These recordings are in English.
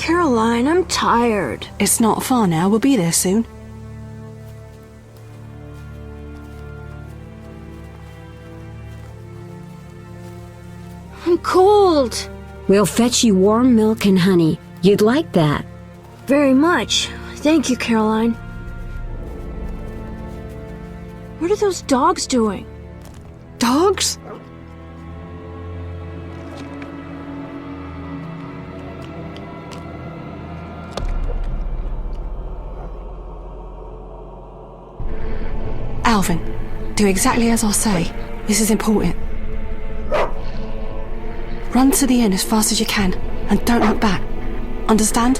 Caroline, I'm tired. It's not far now. We'll be there soon. I'm cold. We'll fetch you warm milk and honey. You'd like that. Very much. Thank you, Caroline. What are those dogs doing? Dogs? Alvin, do exactly as I say. This is important. Run to the inn as fast as you can, and don't look back. Understand?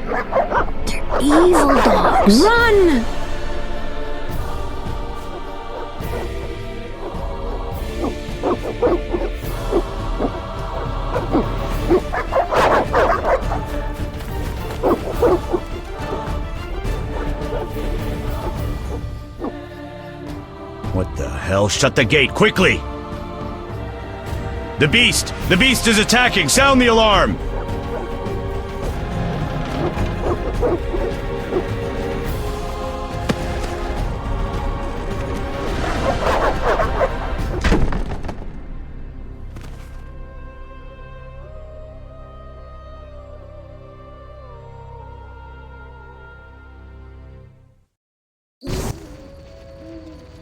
They're evil dogs. Run! What the hell? Shut the gate, quickly! The beast! The beast is attacking! Sound the alarm!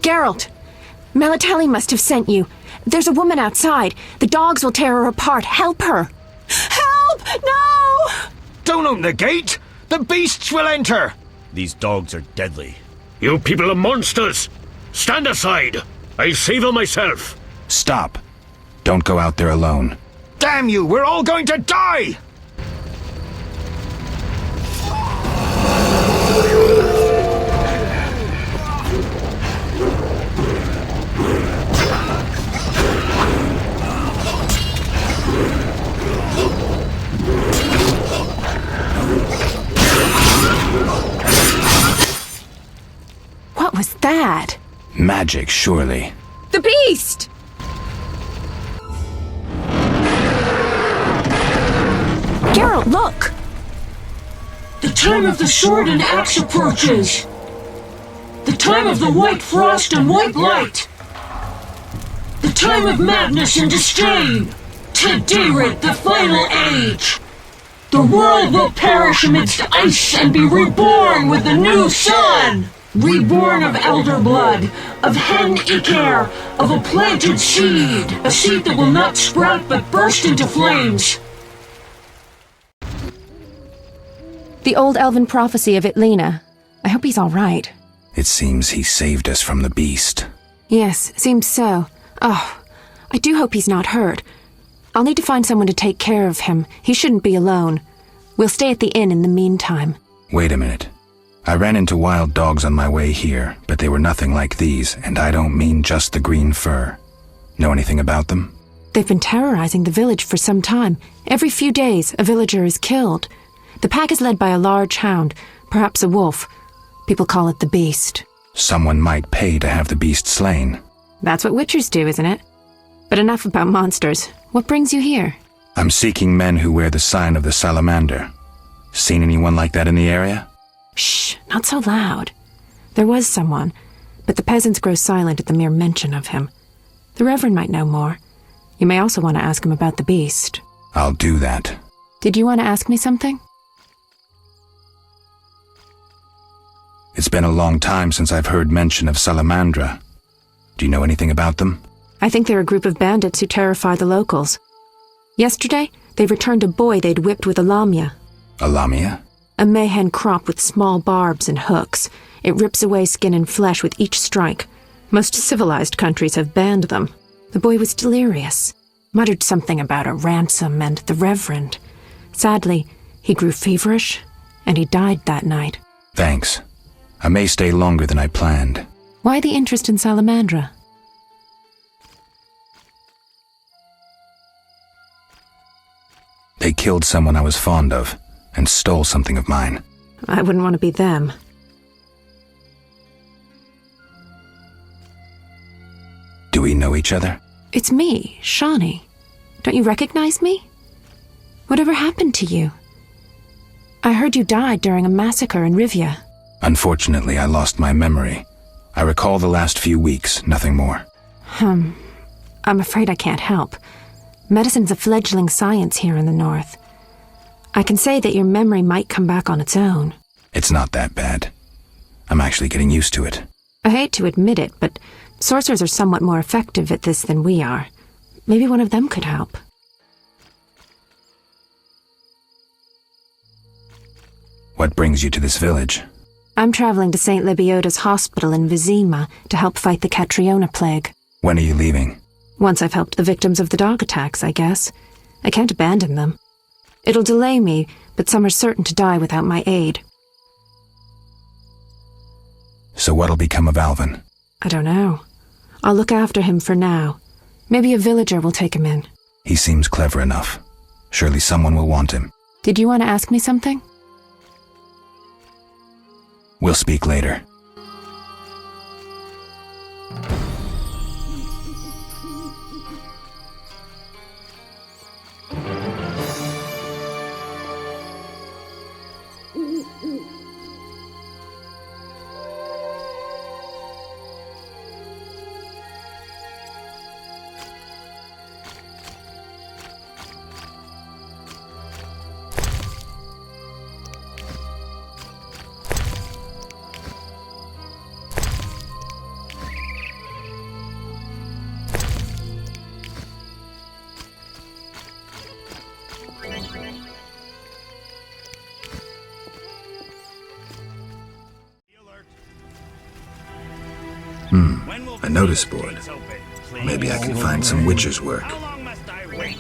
Geralt! Melatelli must have sent you. There's a woman outside. The dogs will tear her apart. Help her! Help! No! Don't open the gate! The beasts will enter! These dogs are deadly. You people are monsters! Stand aside! I'll save them myself! Stop. Don't go out there alone. Damn you! We're all going to die! What was that? Magic, surely. The beast! Geralt, look! The time of the sword and axe approaches. The time of the white frost and white light. The time of madness and disdain. Today, the final age. The world will perish amidst ice and be reborn with the new sun. Reborn of elder blood, of hen Icaire, of a planted seed. A seed that will not sprout but burst into flames. The old elven prophecy of Itlena. I hope he's all right. It seems he saved us from the beast. Yes, seems so. Oh, I do hope he's not hurt. I'll need to find someone to take care of him. He shouldn't be alone. We'll stay at the inn in the meantime. Wait a minute. I ran into wild dogs on my way here, but they were nothing like these, and I don't mean just the green fur. Know anything about them? They've been terrorizing the village for some time. Every few days, a villager is killed. The pack is led by a large hound, perhaps a wolf. People call it the beast. Someone might pay to have the beast slain. That's what witchers do, isn't it? But enough about monsters. What brings you here? I'm seeking men who wear the sign of the salamander. Seen anyone like that in the area? Shh, not so loud. There was someone, but the peasants grow silent at the mere mention of him. The Reverend might know more. You may also want to ask him about the beast. I'll do that. Did you want to ask me something? It's been a long time since I've heard mention of Salamandra. Do you know anything about them? I think they're a group of bandits who terrify the locals. Yesterday, they returned a boy they'd whipped with a lamia. A lamia? A mayhen crop with small barbs and hooks. It rips away skin and flesh with each strike. Most civilized countries have banned them. The boy was delirious, muttered something about a ransom and the Reverend. Sadly, he grew feverish, and he died that night. Thanks. I may stay longer than I planned. Why the interest in Salamandra? They killed someone I was fond of, and stole something of mine. I wouldn't want to be them. Do we know each other? It's me, Shawnee. Don't you recognize me? Whatever happened to you? I heard you died during a massacre in Rivia. Unfortunately, I lost my memory. I recall the last few weeks, nothing more. I'm afraid I can't help. Medicine's a fledgling science here in the north. I can say that your memory might come back on its own. It's not that bad. I'm actually getting used to it. I hate to admit it, but sorcerers are somewhat more effective at this than we are. Maybe one of them could help. What brings you to this village? I'm traveling to St. Lebioda's hospital in Vizima to help fight the Catriona plague. When are you leaving? Once I've helped the victims of the dog attacks, I guess. I can't abandon them. It'll delay me, but some are certain to die without my aid. So what'll become of Alvin? I don't know. I'll look after him for now. Maybe a villager will take him in. He seems clever enough. Surely someone will want him. Did you want to ask me something? We'll speak later. A notice board. Maybe I can find some witcher's work. How long must I wait?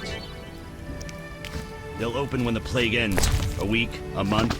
They'll open when the plague ends. A week, a month.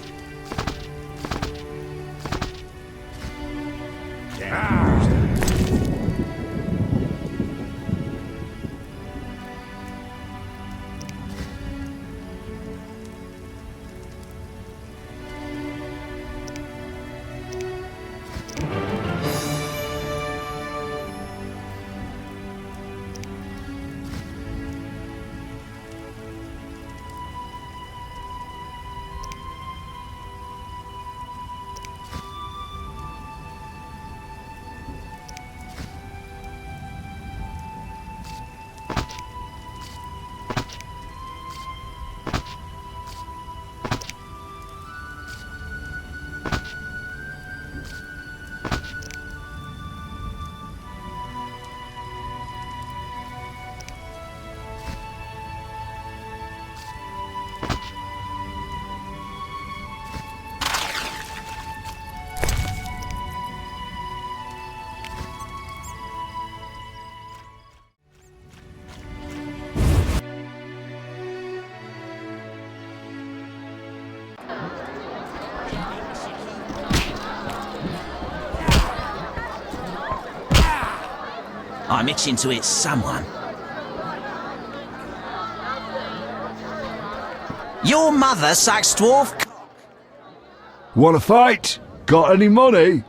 I'm itching to hit someone. Your mother sucks dwarf cock. Wanna fight? Got any money?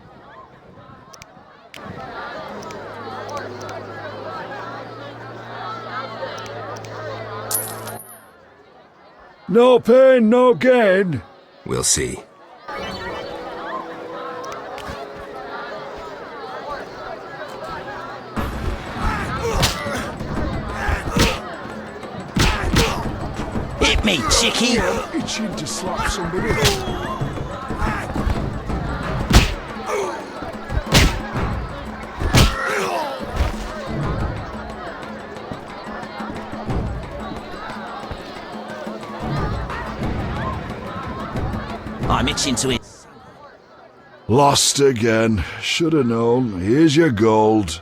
No pain, no gain. We'll see. Hit me, chickie! Itching to slap somebody. I'm itching to hit. Lost again. Should have known. Here's your gold.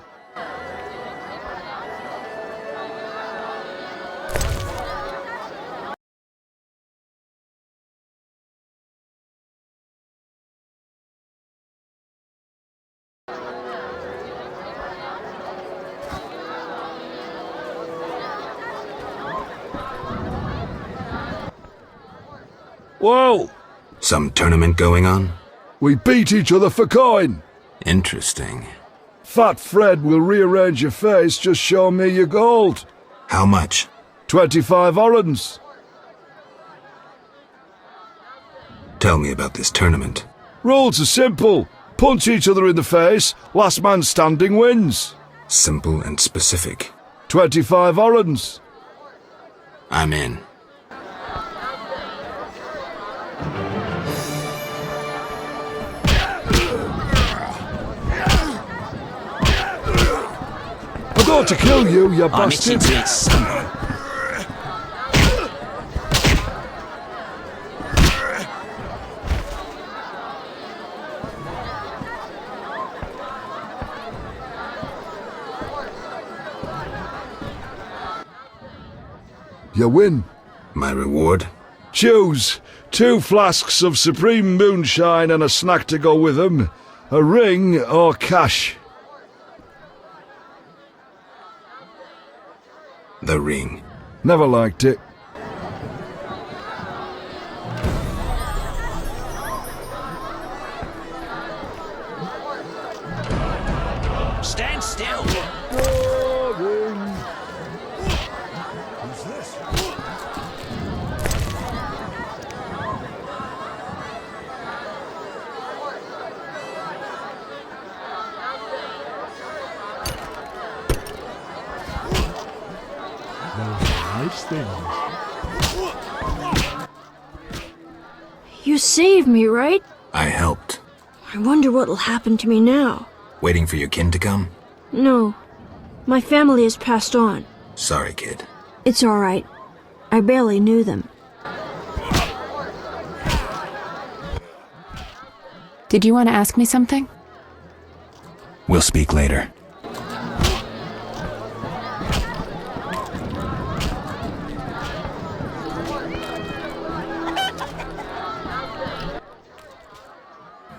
Whoa! Some tournament going on? We beat each other for coin. Interesting. Fat Fred will rearrange your face, just show me your gold. How much? 25 orens. Tell me about this tournament. Rules are simple. Punch each other in the face. Last man standing wins. Simple and specific. 25 orange. I'm in. I'm going to kill you, you I'm itching bastard. to hit someone. You win. My reward? Choose 2 flasks of supreme moonshine and a snack to go with them. A ring or cash. The ring. Never liked it. Stand still. You saved me, right? I helped. I wonder what'll happen to me now. Waiting for your kin to come? No. My family has passed on. Sorry, kid. It's all right. I barely knew them. Did you want to ask me something? We'll speak later.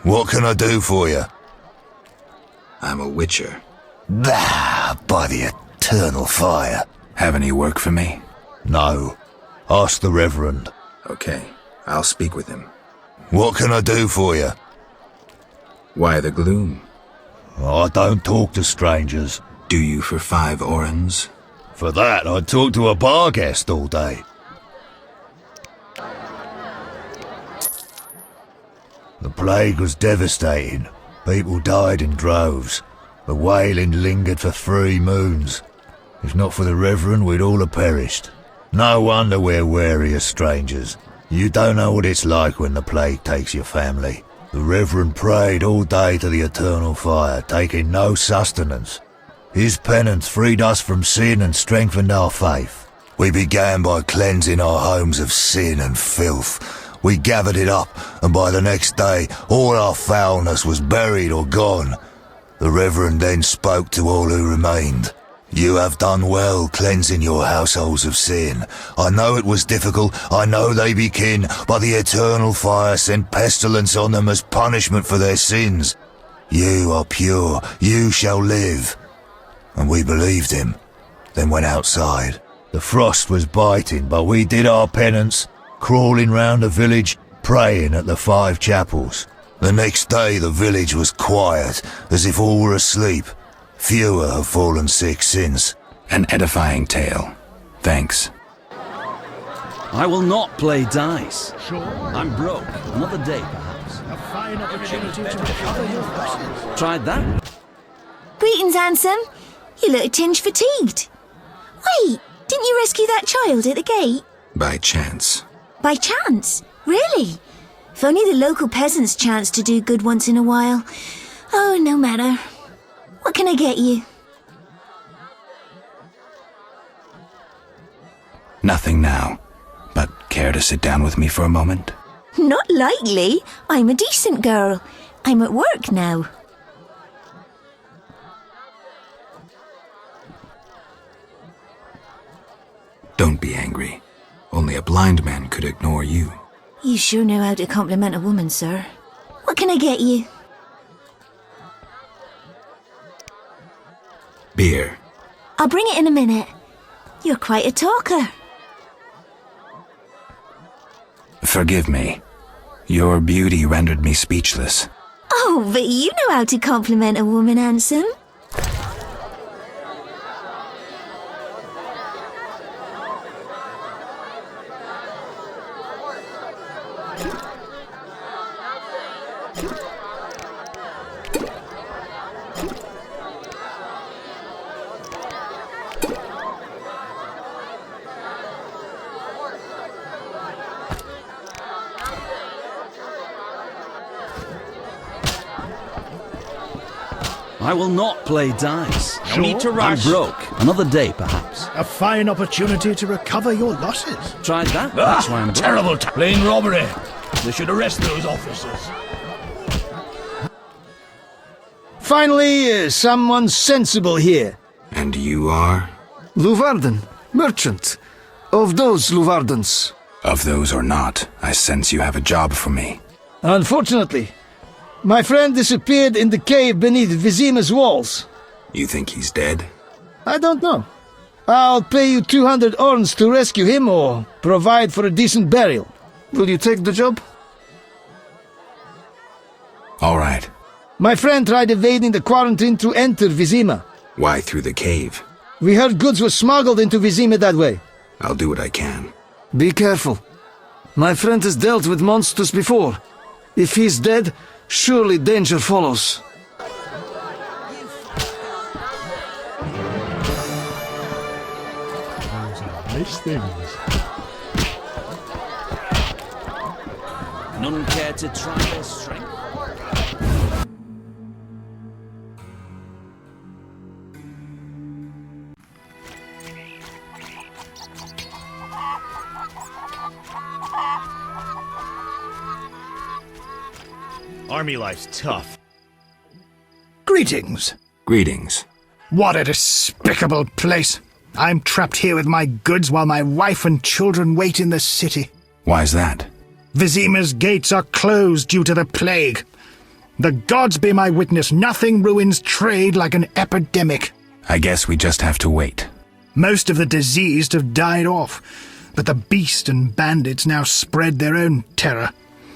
What can I do for you? I'm a witcher. Ah, by the eternal fire. Have any work for me? No. Ask the Reverend. Okay, I'll speak with him. What can I do for you? Why the gloom? I don't talk to strangers. Do you for 5 orens? For that, I'd talk to a bar guest all day. The plague was devastating. People died in droves. The wailing lingered for 3 moons. If not for the Reverend, we'd all have perished. No wonder we're wary of strangers. You don't know what it's like when the plague takes your family. The Reverend prayed all day to the eternal fire, taking no sustenance. His penance freed us from sin and strengthened our faith. We began by cleansing our homes of sin and filth. We gathered it up, and by the next day, all our foulness was buried or gone. The Reverend then spoke to all who remained. You have done well cleansing your households of sin. I know it was difficult, I know they be kin, but the eternal fire sent pestilence on them as punishment for their sins. You are pure, you shall live. And we believed him, then went outside. The frost was biting, but we did our penance, crawling round the village, praying at the 5 chapels. The next day the village was quiet, as if all were asleep. Fewer have fallen sick since. An edifying tale. Thanks. I will not play dice. Sure. I'm broke. Another day, perhaps. A fine opportunity to recover your losses. Tried that? Greetings, handsome. You look a tinge fatigued. Wait, didn't you rescue that child at the gate? By chance. By chance? Really? If only the local peasants chanced to do good once in a while. Oh, no matter. What can I get you? Nothing now, but care to sit down with me for a moment? Not likely. I'm a decent girl. I'm at work now. Don't be angry. Only a blind man could ignore you. You sure know how to compliment a woman, sir. What can I get you? Beer. I'll bring it in a minute. You're quite a talker. Forgive me. Your beauty rendered me speechless. Oh, but you know how to compliment a woman, handsome. I will not play dice. No need to rush. I'm broke. Another day, perhaps. A fine opportunity to recover your losses. Tried that. That's why I'm broke. Terrible plain robbery. They should arrest those officers. Finally, someone sensible here. And you are? Luvarden, merchant. Of those Luvardens. Of those or not, I sense you have a job for me. Unfortunately, my friend disappeared in the cave beneath Vizima's walls. You think he's dead? I don't know. I'll pay you 200 orns to rescue him or provide for a decent burial. Will you take the job? All right. My friend tried evading the quarantine to enter Vizima. Why through the cave? We heard goods were smuggled into Vizima that way. I'll do what I can. Be careful. My friend has dealt with monsters before. If he's dead, surely danger follows. Nice things. None care to try their strength? Army life's tough. Greetings. Greetings. What a despicable place. I'm trapped here with my goods while my wife and children wait in the city. Why's that? Vizima's gates are closed due to the plague. The gods be my witness, nothing ruins trade like an epidemic. I guess we just have to wait. Most of the diseased have died off, but the beast and bandits now spread their own terror.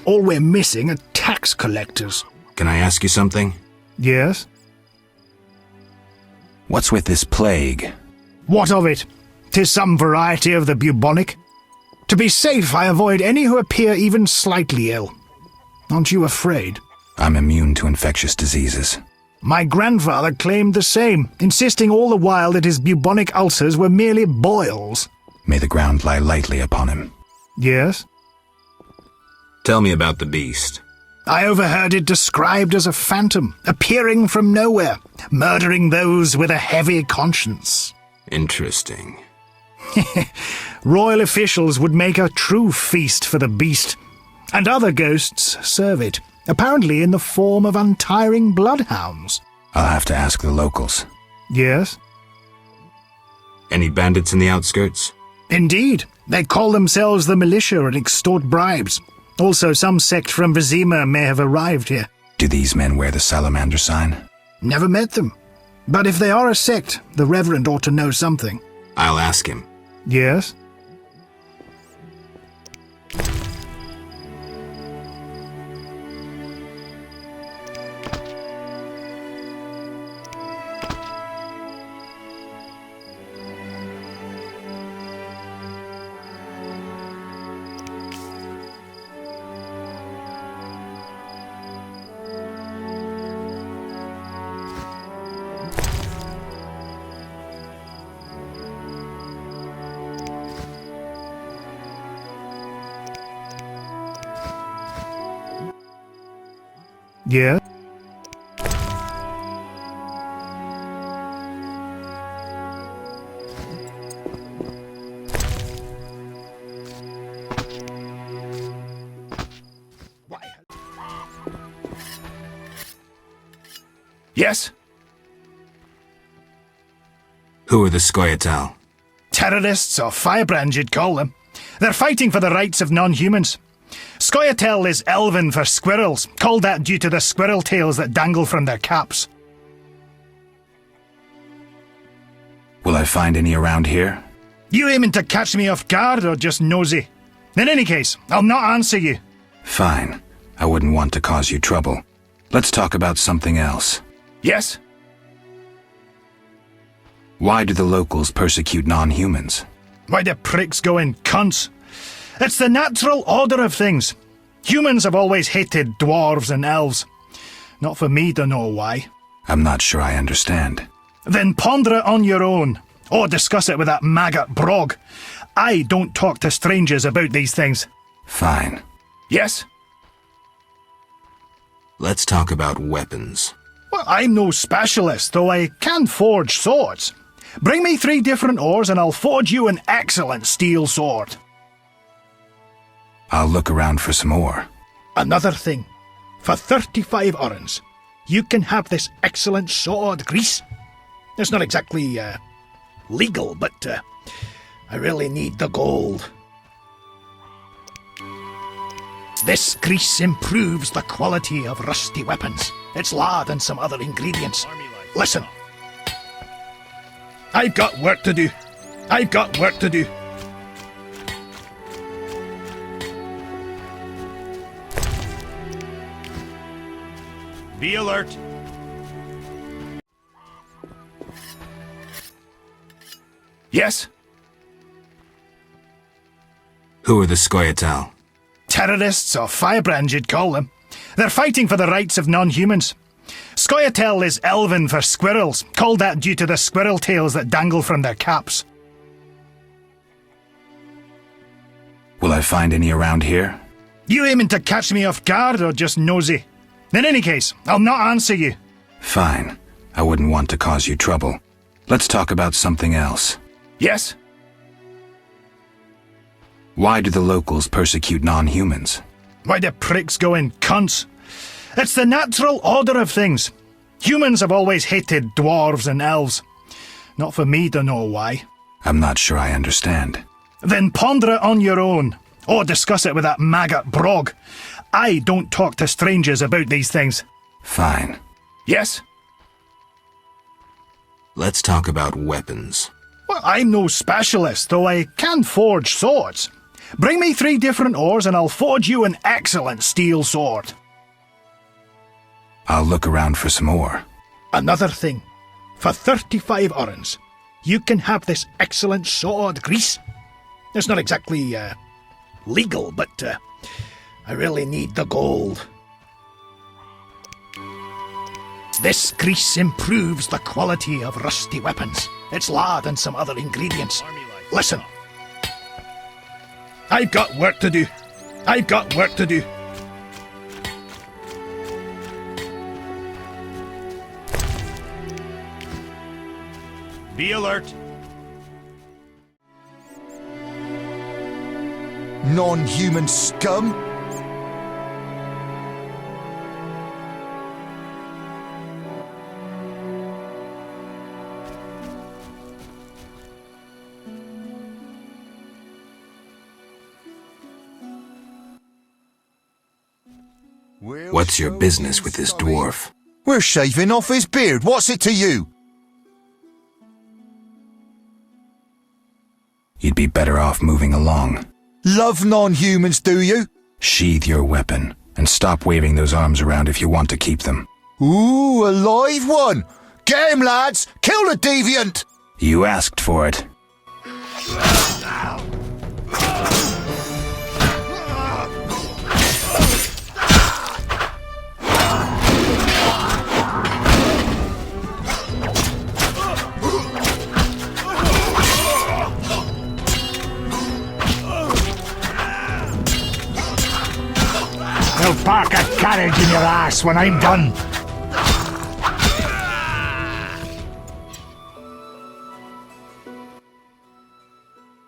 All we're missing are tax collectors. Can I ask you something? Yes? What's with this plague? What of it? 'Tis some variety of the bubonic. To be safe, I avoid any who appear even slightly ill. Aren't you afraid? I'm immune to infectious diseases. My grandfather claimed the same, insisting all the while that his bubonic ulcers were merely boils. May the ground lie lightly upon him. Yes? Tell me about the beast. I overheard it described as a phantom, appearing from nowhere, murdering those with a heavy conscience. Interesting. Royal officials would make a true feast for the beast, and other ghosts serve it, apparently in the form of untiring bloodhounds. I'll have to ask the locals. Yes? Any bandits in the outskirts? Indeed. They call themselves the militia and extort bribes. Also, some sect from Vizima may have arrived here. Do these men wear the salamander sign? Never met them. But if they are a sect, the Reverend ought to know something. I'll ask him. Yes? Yeah? Yes? Who are the Skoyatal? Terrorists, or firebrands you'd call them. They're fighting for the rights of non-humans. Skoyatel is Elven for squirrels, called that due to the squirrel tails that dangle from their caps. Will I find any around here? You aiming to catch me off guard or just nosy? In any case, I'll not answer you. Fine. I wouldn't want to cause you trouble. Let's talk about something else. Yes? Why do the locals persecute non-humans? Why do pricks go in cunts? It's the natural order of things. Humans have always hated dwarves and elves. Not for me to know why. I'm not sure I understand. Then ponder it on your own, or discuss it with that maggot Brog. I don't talk to strangers about these things. Fine. Yes? Let's talk about weapons. Well, I'm no specialist, though I can forge swords. Bring me 3 different ores and I'll forge you an excellent steel sword. I'll look around for some more. Another thing. For 35 orens, you can have this excellent sword, Grease. It's not exactly, legal, but, I really need the gold. This grease improves the quality of rusty weapons. It's lard and some other ingredients. Listen. I've got work to do. I've got work to do. Be alert. Yes? Who are the Skoyatal? Terrorists or firebrands, you'd call them. They're fighting for the rights of non-humans. Skoyatel is Elven for squirrels, called that due to the squirrel tails that dangle from their caps. Will I find any around here? You aiming to catch me off guard or just nosy? In any case, I'll not answer you. Fine. I wouldn't want to cause you trouble. Let's talk about something else. Yes? Why do the locals persecute non-humans? Why do pricks go in cunts? It's the natural order of things. Humans have always hated dwarves and elves. Not for me to know why. I'm not sure I understand. Then ponder it on your own. Or discuss it with that maggot Brog. I don't talk to strangers about these things. Fine. Yes? Let's talk about weapons. Well, I'm no specialist, though I can forge swords. Bring me 3 different ores and I'll forge you an excellent steel sword. I'll look around for some more. Another thing. For 35 orens, you can have this excellent sword, Grease. It's not exactly, legal, but, I really need the gold. This grease improves the quality of rusty weapons. It's lard and some other ingredients. Listen. I've got work to do. I've got work to do. Be alert. Non-human scum? What's your business with this dwarf? We're shaving off his beard. What's it to you? You'd be better off moving along. Love non-humans, do you? Sheathe your weapon, and stop waving those arms around if you want to keep them. Ooh, a live one! Get him, lads! Kill the deviant! You asked for it. I'll park a carriage in your ass when I'm done.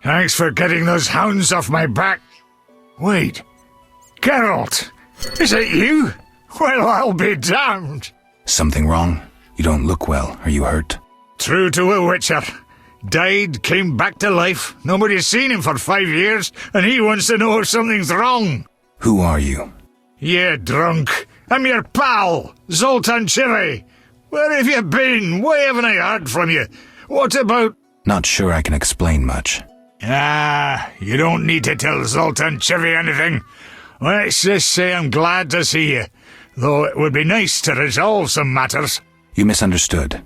Thanks for getting those hounds off my back. Wait, Geralt, is it you? Well, I'll be damned. Something wrong? You don't look well. Are you hurt? True to a witcher. Died, came back to life. Nobody's seen him for 5 years, and he wants to know if something's wrong. Who are you? Yeah, drunk. I'm your pal, Zoltan Chivy. Where have you been? Why haven't I heard from you? What about... Not sure I can explain much. You don't need to tell Zoltan Chivy anything. Let's just say I'm glad to see you, though it would be nice to resolve some matters. You misunderstood.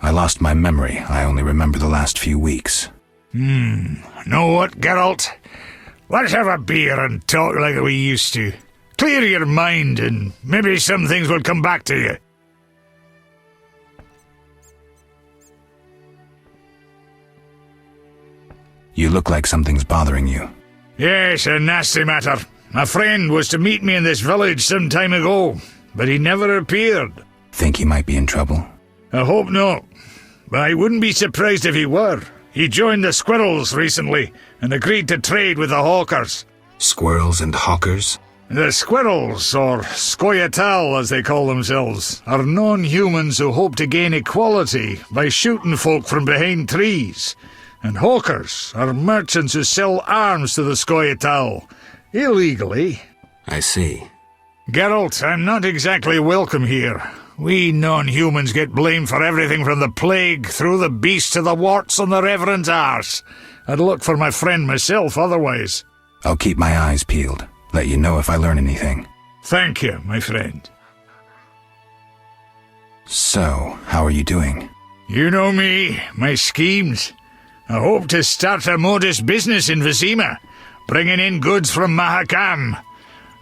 I lost my memory. I only remember the last few weeks. Know what, Geralt? Let's have a beer and talk like we used to. Clear your mind and maybe some things will come back to you. You look like something's bothering you. Yes, a nasty matter. A friend was to meet me in this village some time ago, but he never appeared. Think he might be in trouble? I hope not. But I wouldn't be surprised if he were. He joined the squirrels recently and agreed to trade with the hawkers. Squirrels and hawkers? The squirrels, or scoia'tael as they call themselves, are non-humans who hope to gain equality by shooting folk from behind trees. And hawkers are merchants who sell arms to the scoia'tael, illegally. I see. Geralt, I'm not exactly welcome here. We non-humans get blamed for everything from the plague through the beast to the warts on the Reverend's arse. I'd look for my friend myself otherwise. I'll keep my eyes peeled. Let you know if I learn anything. Thank you, my friend. So, how are you doing? You know me, my schemes. I hope to start a modest business in Vizima, bringing in goods from Mahakam.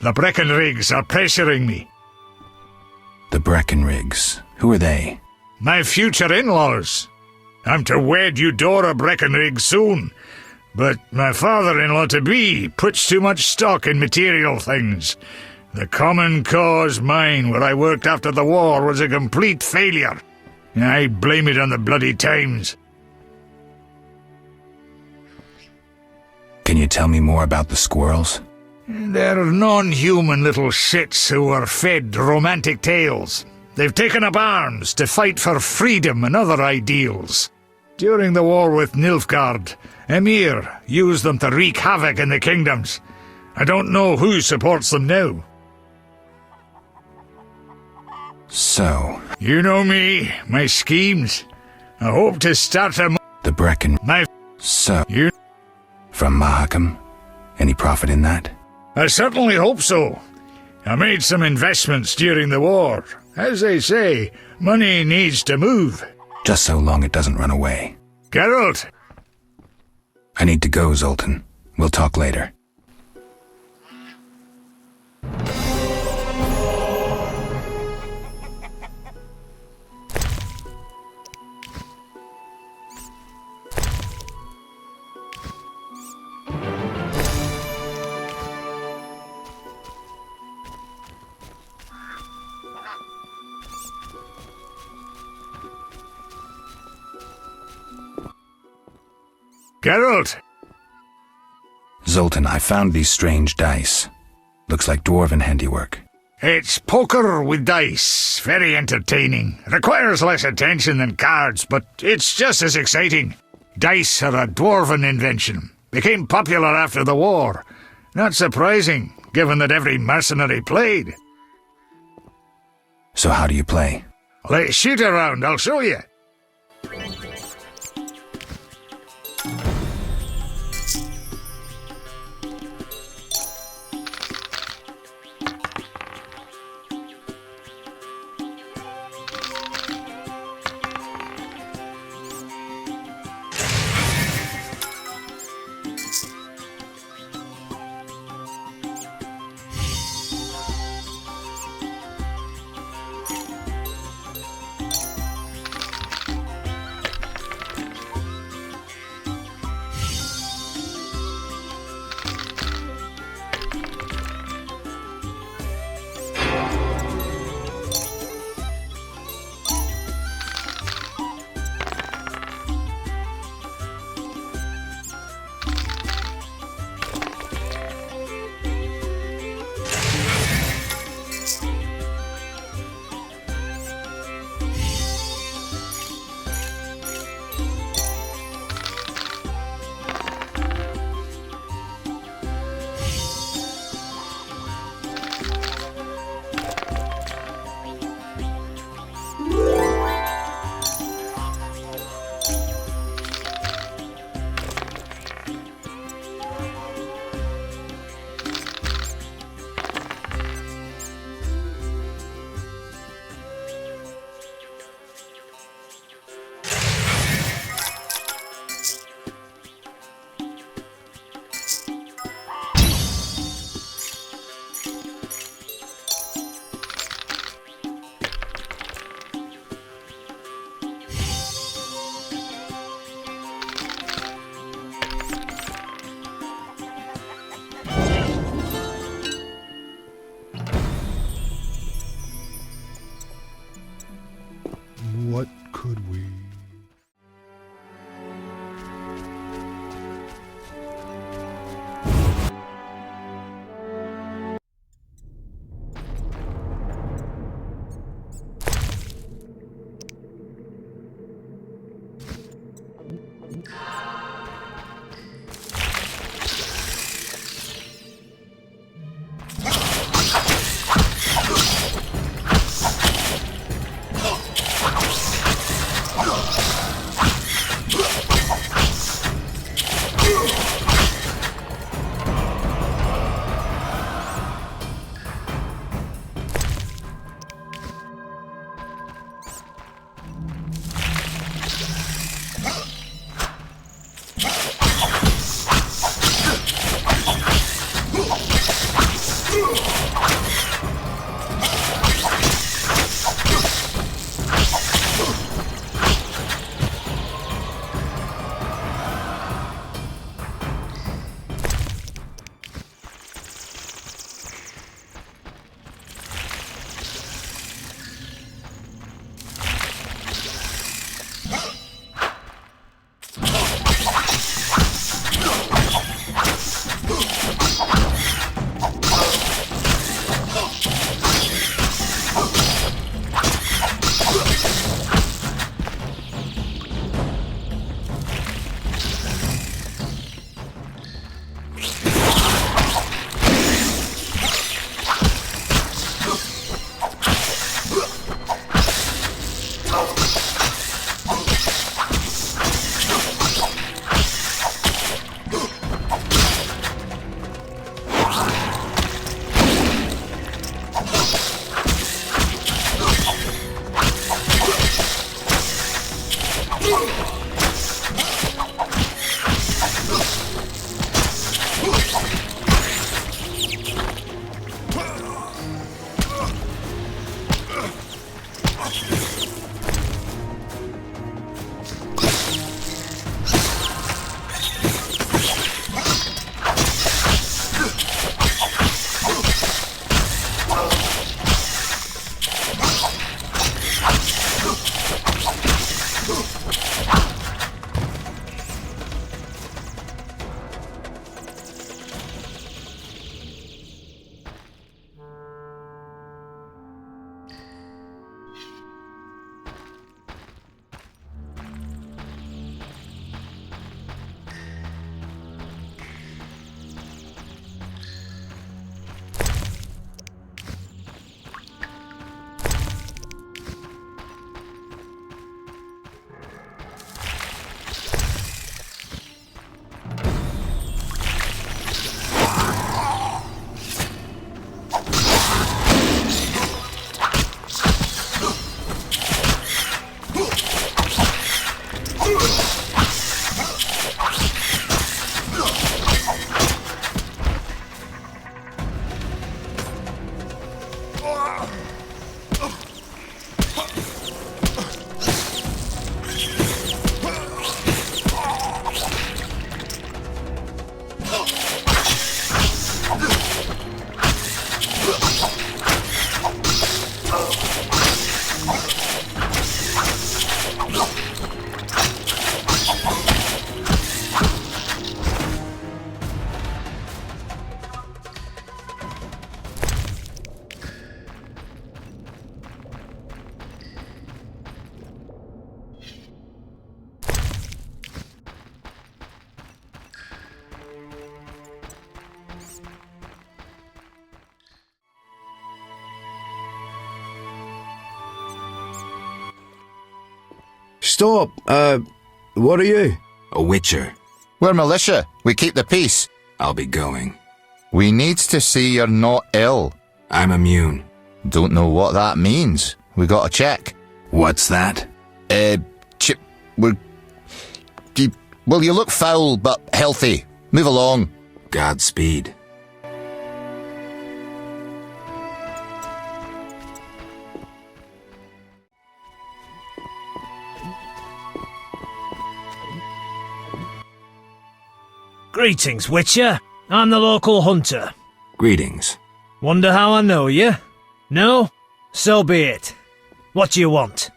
The Breckenrigs are pressuring me. The Breckenrigs. Who are they? My future in-laws. I'm to wed Eudora Breckenrig soon, but my father-in-law-to-be puts too much stock in material things. The Common Cause mine where I worked after the war was a complete failure. I blame it on the bloody times. Can you tell me more about the squirrels? They're non-human little shits who are fed romantic tales. They've taken up arms to fight for freedom and other ideals. During the war with Nilfgaard, Emir used them to wreak havoc in the kingdoms. I don't know who supports them now. So... You know me, my schemes. I hope to start a... The Brecken... So... You... From Mahakam? Any profit in that? I certainly hope so. I made some investments during the war. As they say, money needs to move. Just so long it doesn't run away. Geralt! I need to go, Zoltan. We'll talk later. Geralt! Zoltan, I found these strange dice. Looks like dwarven handiwork. It's poker with dice. Very entertaining. Requires less attention than cards, but it's just as exciting. Dice are a dwarven invention. Became popular after the war. Not surprising, given that every mercenary played. So how do you play? Let's shoot around, I'll show you. Stop. What are you? A witcher. We're militia. We keep the peace. I'll be going. We needs to see you're not ill. I'm immune. Don't know what that means. We gotta check. What's that? Well, you look foul, but healthy. Move along. Godspeed. Greetings, Witcher. I'm the local hunter. Greetings. Wonder how I know you? No? So be it. What do you want?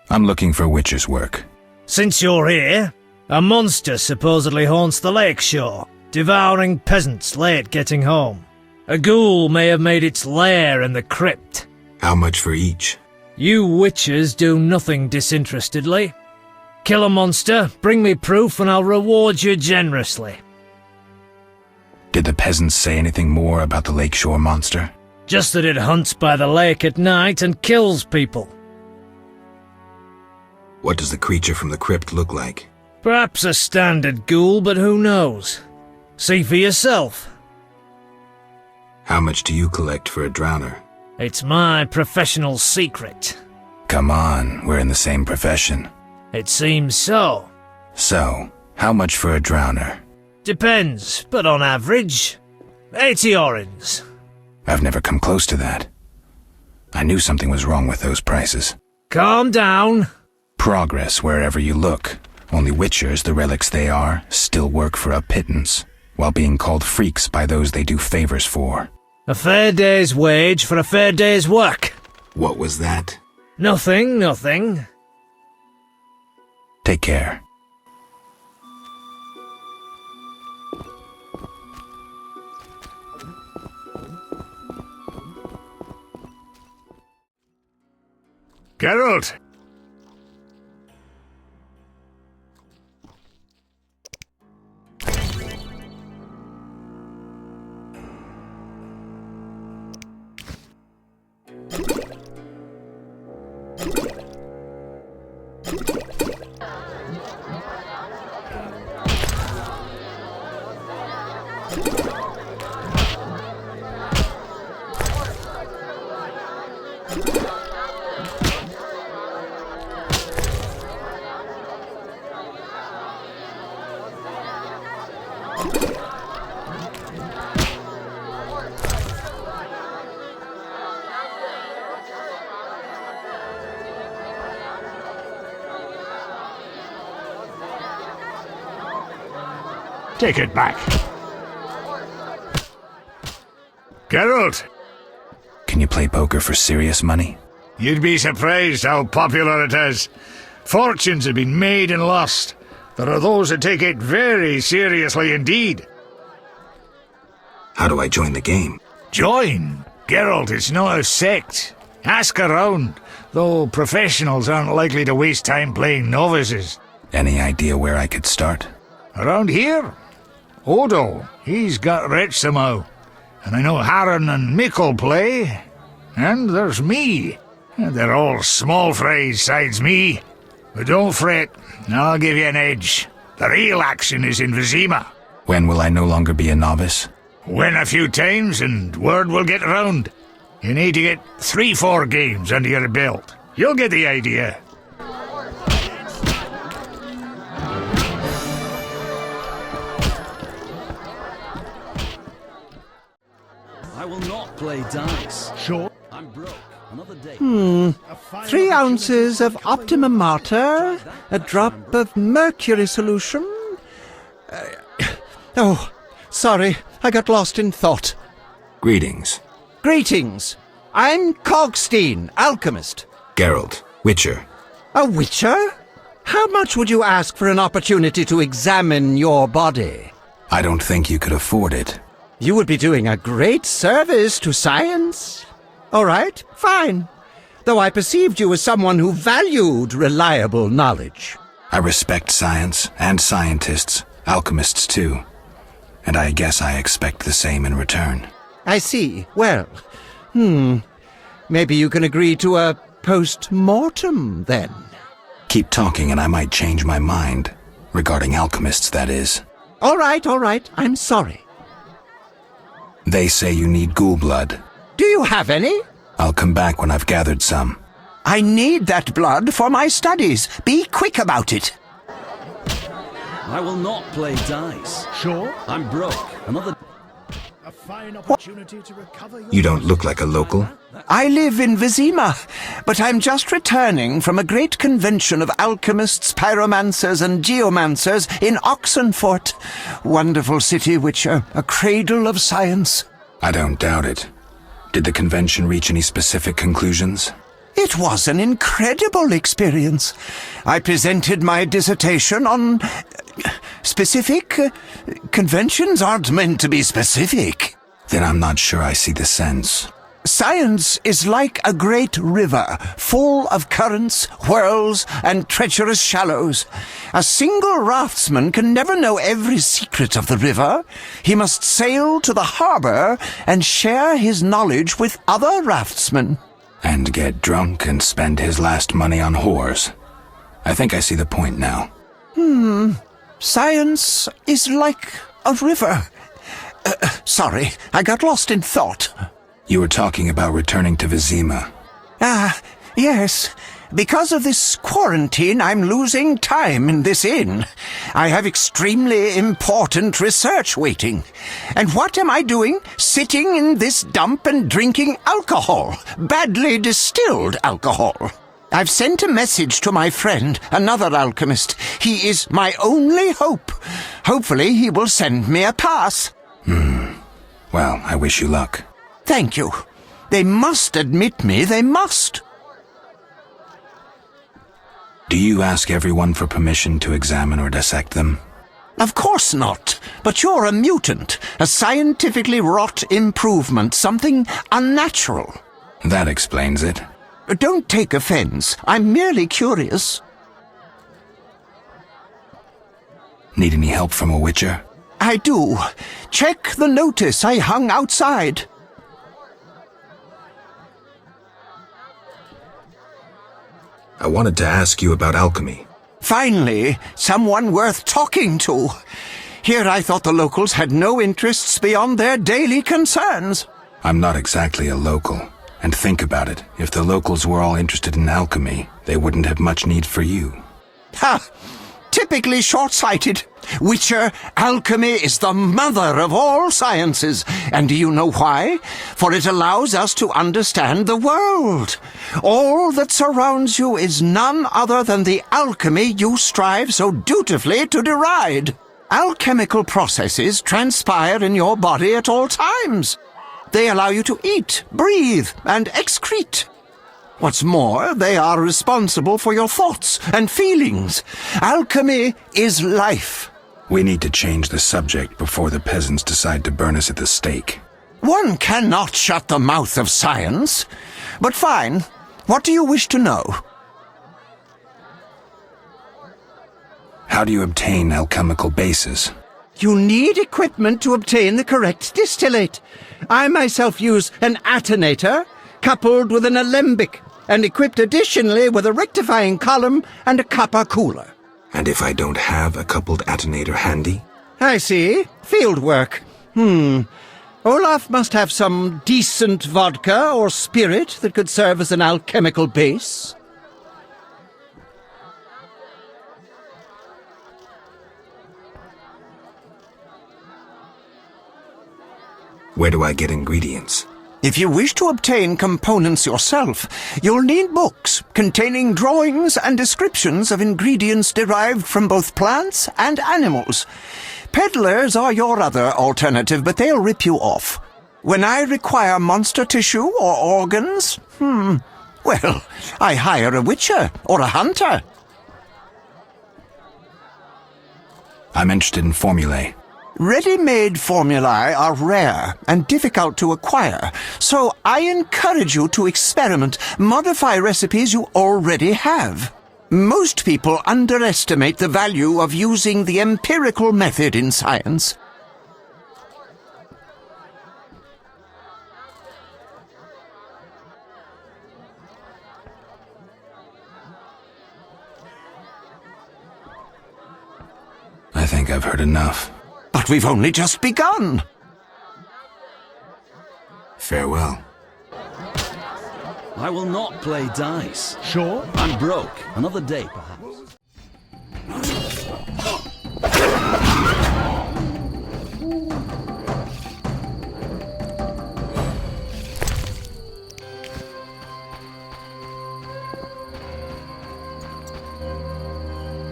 I'm looking for witcher's work. Since you're here, a monster supposedly haunts the lakeshore, devouring peasants late getting home. A ghoul may have made its lair in the crypt. How much for each? You witchers do nothing disinterestedly. Kill a monster, bring me proof, and I'll reward you generously. Did the peasants say anything more about the lakeshore monster? Just that it hunts by the lake at night and kills people. What does the creature from the crypt look like? Perhaps a standard ghoul, but who knows? See for yourself. How much do you collect for a drowner? It's my professional secret. Come on, we're in the same profession. It seems so. So, how much for a drowner? Depends, but on average, 80 orens. I've never come close to that. I knew something was wrong with those prices. Calm down. Progress wherever you look. Only witchers, the relics they are, still work for a pittance, while being called freaks by those they do favors for. A fair day's wage for a fair day's work. What was that? Nothing, nothing. Take care. Geralt! Take it back. Geralt! Can you play poker for serious money? You'd be surprised how popular it is. Fortunes have been made and lost. There are those that take it very seriously indeed. How do I join the game? Join? Geralt, it's not a sect. Ask around, though professionals aren't likely to waste time playing novices. Any idea where I could start? Around here? Odo, he's got rich somehow. And I know Harren and Mikkel play. And there's me. They're all small fries sides me. But don't fret, I'll give you an edge. The real action is in Vizima. When will I no longer be a novice? Win a few times and word will get round. You need to get 3-4 games under your belt. You'll get the idea. I will not play dice. Sure. I'm broke. Another day. 3 ounces of optimum mater, a drop of mercury solution. Oh, sorry, I got lost in thought. Greetings. Greetings. I'm Cogstein, alchemist. Geralt, witcher. A witcher? How much would you ask for an opportunity to examine your body? I don't think you could afford it. You would be doing a great service to science. All right, fine. Though I perceived you as someone who valued reliable knowledge. I respect science and scientists, alchemists too. And I guess I expect the same in return. I see. Well, maybe you can agree to a post-mortem, then. Keep talking and I might change my mind. Regarding alchemists, that is. All right, I'm sorry. They say you need ghoul blood. Do you have any? I'll come back when I've gathered some. I need that blood for my studies. Be quick about it. I will not play dice. Sure. I'm broke. Another... A fine opportunity to recover your... You don't look like a local. I live in Vizima, but I'm just returning from a great convention of alchemists, pyromancers, and geomancers in Oxenfurt. Wonderful city, which a cradle of science. I don't doubt it. Did the convention reach any specific conclusions? It was an incredible experience. I presented my dissertation on... specific? Conventions aren't meant to be specific. Then I'm not sure I see the sense. Science is like a great river, full of currents, whirls, and treacherous shallows. A single raftsman can never know every secret of the river. He must sail to the harbor and share his knowledge with other raftsmen. And get drunk and spend his last money on whores. I think I see the point now. Science is like a river. Sorry, I got lost in thought. You were talking about returning to Vizima. Yes. Because of this quarantine, I'm losing time in this inn. I have extremely important research waiting. And what am I doing? Sitting in this dump and drinking alcohol. Badly distilled alcohol. I've sent a message to my friend, another alchemist. He is my only hope. Hopefully he will send me a pass. Well, I wish you luck. Thank you. They must admit me, they must. Do you ask everyone for permission to examine or dissect them? Of course not. But you're a mutant, a scientifically wrought improvement, something unnatural. That explains it. Don't take offense. I'm merely curious. Need any help from a witcher? I do. Check the notice I hung outside. I wanted to ask you about alchemy. Finally, someone worth talking to. Here I thought the locals had no interests beyond their daily concerns. I'm not exactly a local. And think about it. If the locals were all interested in alchemy, they wouldn't have much need for you. Ha! Typically short-sighted. Witcher, alchemy is the mother of all sciences. And do you know why? For it allows us to understand the world. All that surrounds you is none other than the alchemy you strive so dutifully to deride. Alchemical processes transpire in your body at all times. They allow you to eat, breathe, and excrete. What's more, they are responsible for your thoughts and feelings. Alchemy is life. We need to change the subject before the peasants decide to burn us at the stake. One cannot shut the mouth of science. But fine. What do you wish to know? How do you obtain alchemical bases? You need equipment to obtain the correct distillate. I myself use an attenator, coupled with an alembic, and equipped additionally with a rectifying column and a copper cooler. And if I don't have a coupled attenator handy? I see. Field work. Olaf must have some decent vodka or spirit that could serve as an alchemical base. Where do I get ingredients? If you wish to obtain components yourself, you'll need books containing drawings and descriptions of ingredients derived from both plants and animals. Peddlers are your other alternative, but they'll rip you off. When I require monster tissue or organs, well, I hire a witcher or a hunter. I'm interested in formulae. Ready-made formulae are rare and difficult to acquire, so I encourage you to experiment, modify recipes you already have. Most people underestimate the value of using the empirical method in science. I think I've heard enough. But we've only just begun. Farewell. I will not play dice. Sure? I'm broke. Another day, perhaps.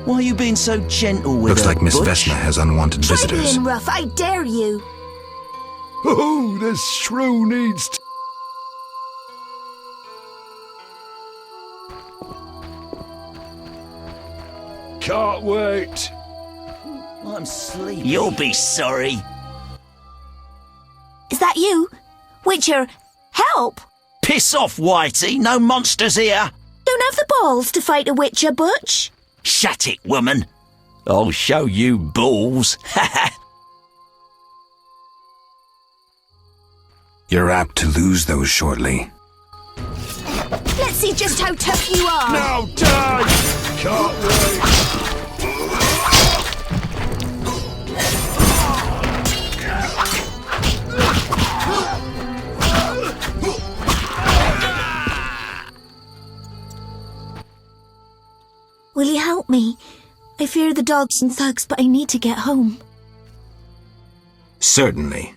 Why are you being so gentle with Looks her, like Miss Butch? Vesna has unwanted Try visitors. being rough, I dare you. Oh, this shrew needs to... Can't wait. I'm sleepy. You'll be sorry. Is that you? Witcher, help! Piss off, Whitey. No monsters here. Don't have the balls to fight a Witcher, Butch. Shut it, woman. I'll show you balls. You're apt to lose those shortly. Let's see just how tough you are. Now die! Can't wait. Will you help me? I fear the dogs and thugs, but I need to get home. Certainly.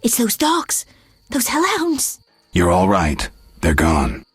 It's those dogs. Those hellhounds. You're all right. They're gone.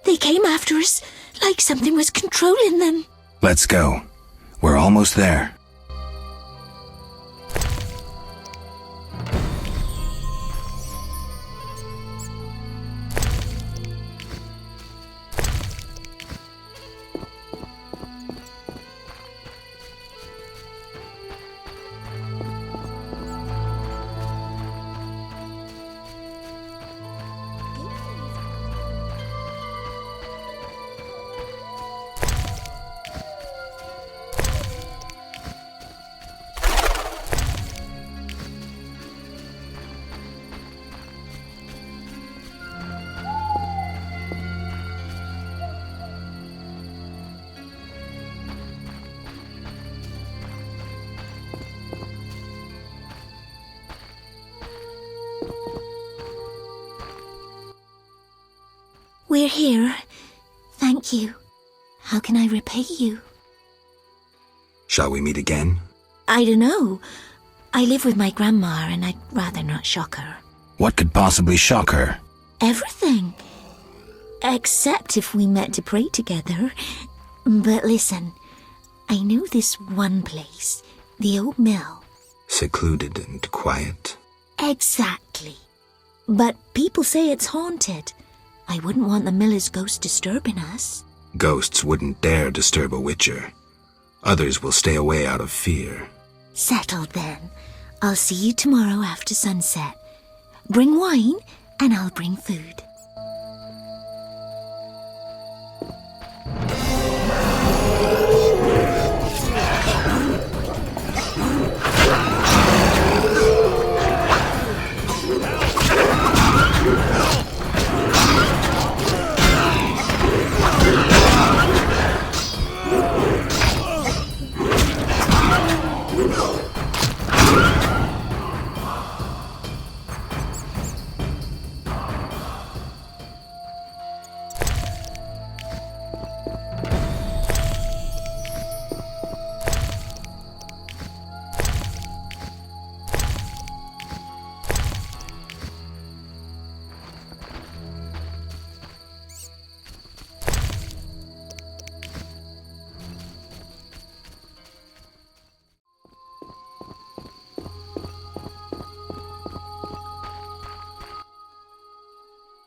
They came after us like something was controlling them. Let's go. We're almost there. We're here. Thank you. How can I repay you? Shall we meet again? I don't know. I live with my grandma and I'd rather not shock her. What could possibly shock her? Everything. Except if we met to pray together. But listen, I know this one place, the old mill. Secluded and quiet. Exactly. But people say it's haunted. I wouldn't want the miller's ghost disturbing us. Ghosts wouldn't dare disturb a witcher. Others will stay away out of fear. Settled then. I'll see you tomorrow after sunset. Bring wine and I'll bring food.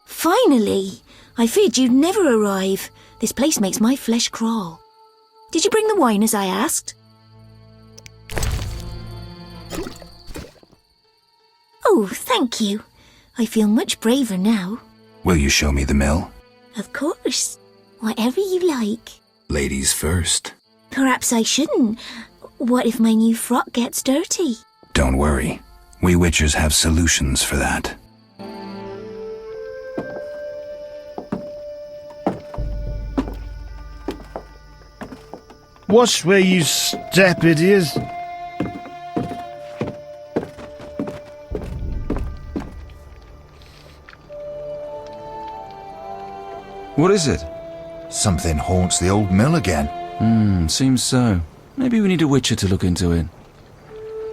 Finally! I feared you'd never arrive. This place makes my flesh crawl. Did you bring the wine as I asked? Oh, thank you. I feel much braver now. Will you show me the mill? Of course. Whatever you like. Ladies first. Perhaps I shouldn't. What if my new frock gets dirty? Don't worry. We witchers have solutions for that. Watch where you step, idiots. What is it? Something haunts the old mill again. Seems so. Maybe we need a witcher to look into it.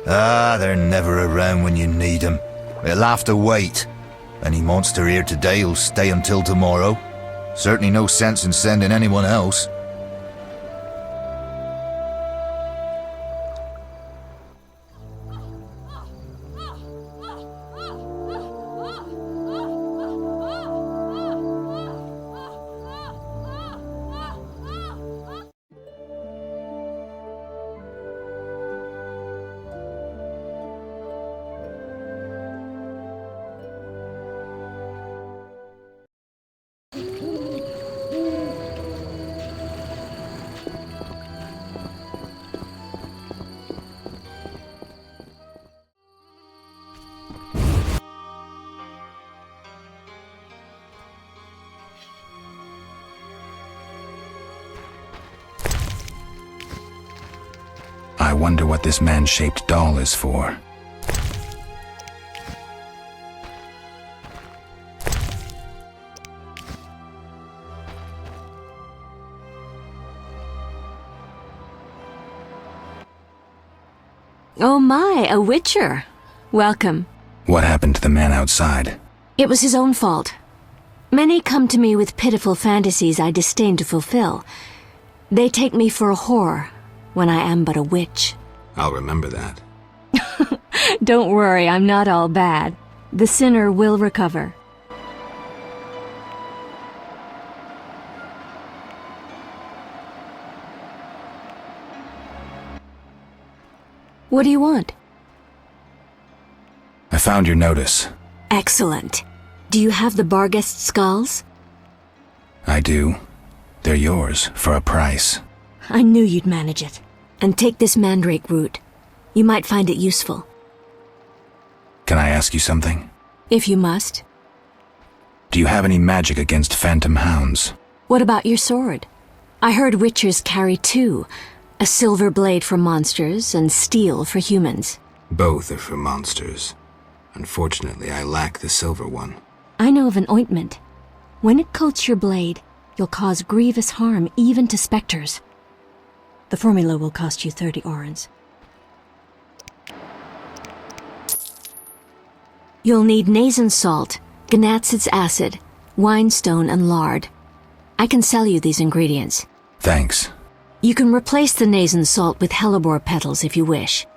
Ah, they're never around when you need them. It'll have to wait. Any monster here today will stay until tomorrow. Certainly no sense in sending anyone else. I wonder what this man-shaped doll is for. Oh my, a witcher. Welcome. What happened to the man outside? It was his own fault. Many come to me with pitiful fantasies I disdain to fulfill. They take me for a whore, when I am but a witch. I'll remember that. Don't worry, I'm not all bad. The sinner will recover. What do you want? I found your notice. Excellent. Do you have the Barghest skulls? I do. They're yours, for a price. I knew you'd manage it. And take this mandrake root. You might find it useful. Can I ask you something? If you must. Do you have any magic against phantom hounds? What about your sword? I heard witchers carry two. A silver blade for monsters and steel for humans. Both are for monsters. Unfortunately, I lack the silver one. I know of an ointment. When it coats your blade, you'll cause grievous harm even to specters. The formula will cost you 30 orens. You'll need Nazen salt, Gnatzid's acid, winestone, and lard. I can sell you these ingredients. Thanks. You can replace the Nazen salt with hellebore petals if you wish.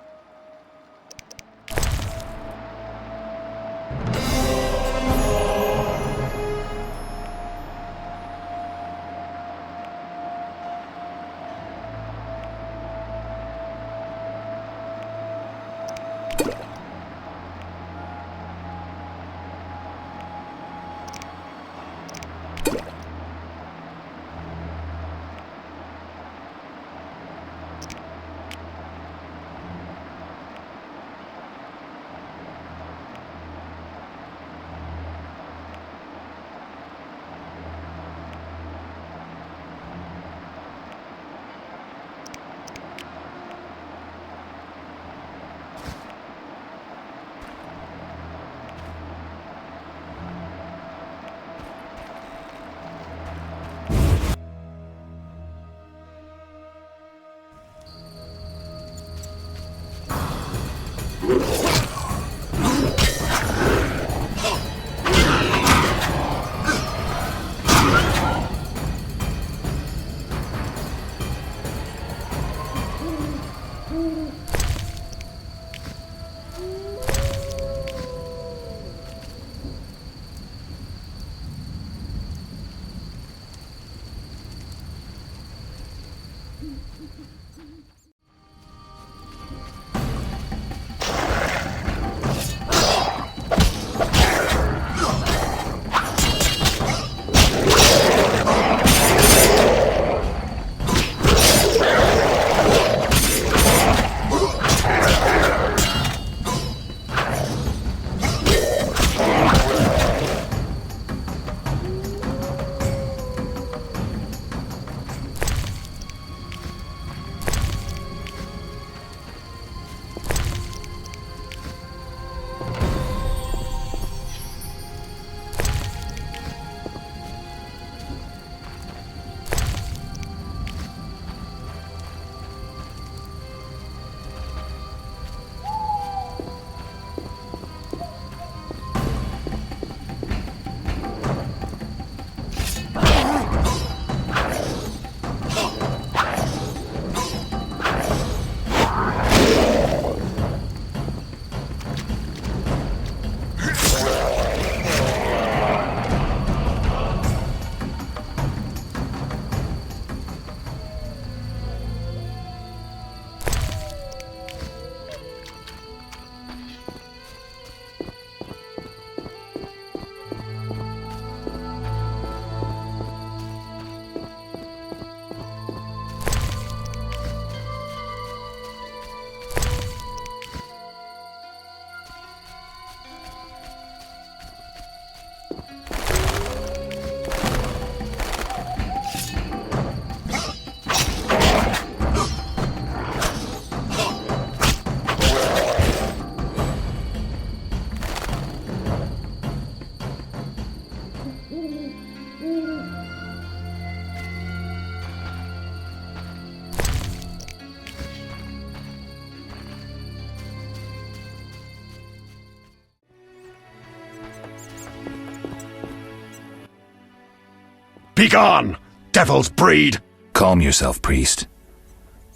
Begone, devil's breed! Calm yourself, priest.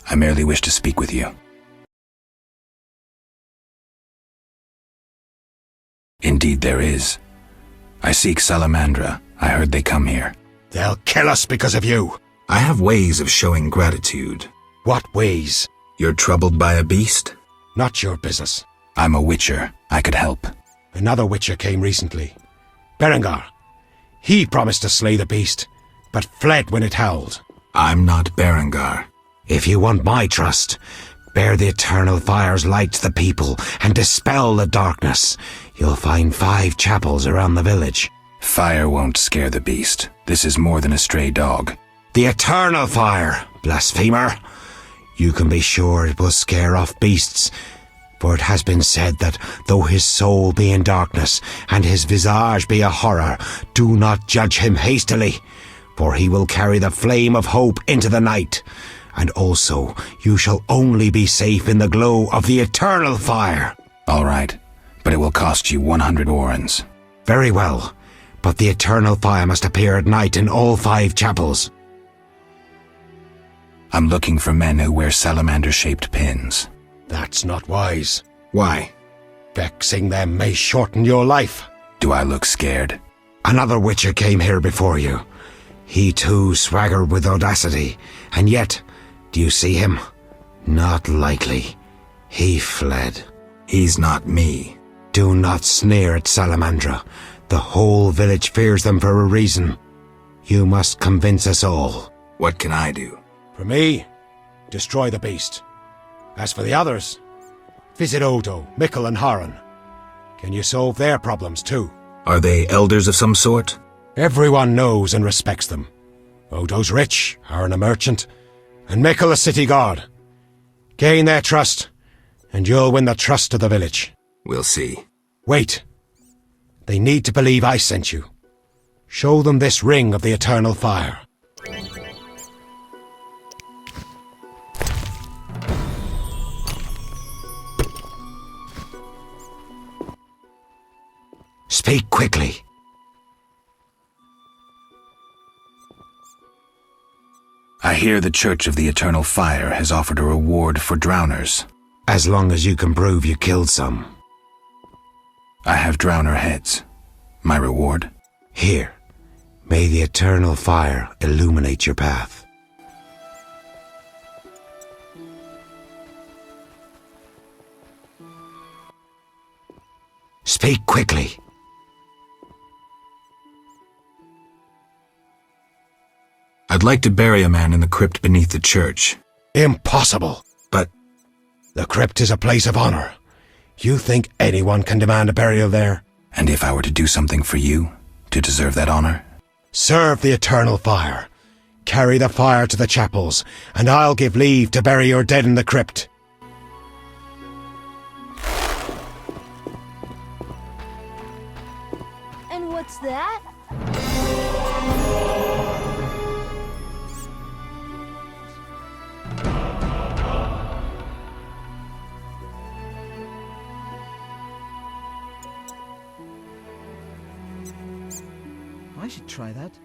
I merely wish to speak with you. Indeed there is. I seek Salamandra. I heard they come here. They'll kill us because of you. I have ways of showing gratitude. What ways? You're troubled by a beast? Not your business. I'm a witcher. I could help. Another witcher came recently. Berengar. He promised to slay the beast, but fled when it howled. I'm not Berengar. If you want my trust, bear the eternal fire's light to the people and dispel the darkness. You'll find 5 chapels around the village. Fire won't scare the beast. This is more than a stray dog. The eternal fire, blasphemer. You can be sure it will scare off beasts, For it has been said that though his soul be in darkness, and his visage be a horror, do not judge him hastily, for he will carry the flame of hope into the night. And also, you shall only be safe in the glow of the eternal fire. All right, but it will cost you 100 orens. Very well, but the eternal fire must appear at night in all 5 chapels. I'm looking for men who wear salamander-shaped pins. That's not wise. Why? Vexing them may shorten your life. Do I look scared? Another witcher came here before you. He too swaggered with audacity, and yet, do you see him? Not likely. He fled. He's not me. Do not sneer at Salamandra. The whole village fears them for a reason. You must convince us all. What can I do? For me, destroy the beast. As for the others, visit Odo, Mikkel and Haran. Can you solve their problems too? Are they elders of some sort? Everyone knows and respects them. Odo's rich, Haran a merchant, and Mikkel a city guard. Gain their trust, and you'll win the trust of the village. We'll see. Wait. They need to believe I sent you. Show them this ring of the eternal fire. Speak quickly. I hear the Church of the Eternal Fire has offered a reward for drowners. As long as you can prove you killed some. I have drowner heads. My reward? Here. May the eternal fire illuminate your path. Speak quickly. I'd like to bury a man in the crypt beneath the church. Impossible. But the crypt is a place of honor. You think anyone can demand a burial there? And if I were to do something for you, to deserve that honor? Serve the eternal fire. Carry the fire to the chapels, and I'll give leave to bury your dead in the crypt. And what's that? I should try that.